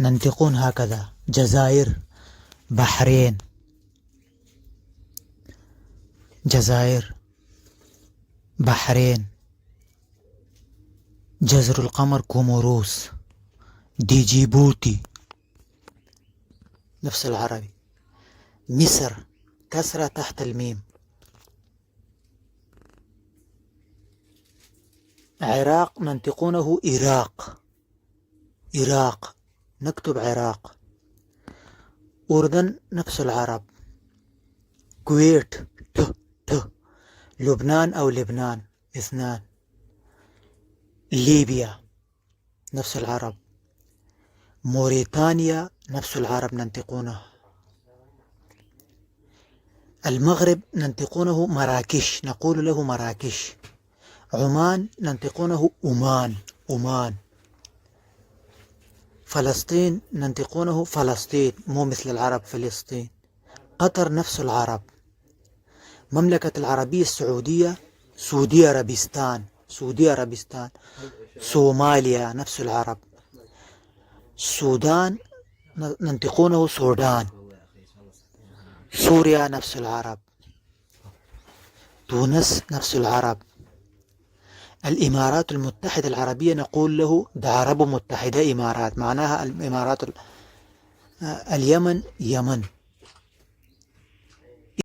ننطقون هكذا: جزائر، بحرين، جزائر، بحرين، جزر القمر كوموروس، دي جيبوتي. نفس العربي. مصر كسرة تحت الميم. عراق ننطقونه إراق، إراق، نكتب عراق. أردن نفس العرب. كويت ت. لبنان أو لبنان اثنان. ليبيا نفس العرب. موريتانيا نفس العرب ننطقونه. المغرب ننطقونه مراكش، نقول له مراكش. عمان ننطقونه أمان، أمان. فلسطين ننطقونه فلسطين، مو مثل العرب فلسطين. قطر نفس العرب. مملكة العربية السعودية سعودية عربستان، سعودية عربستان. صوماليا نفس العرب. السودان ننطقونه سودان. سوريا نفس العرب. تونس نفس العرب. الإمارات المتحدة العربية نقول له ده عرب متحدة إمارات، معناها الإمارات. اليمن يمن.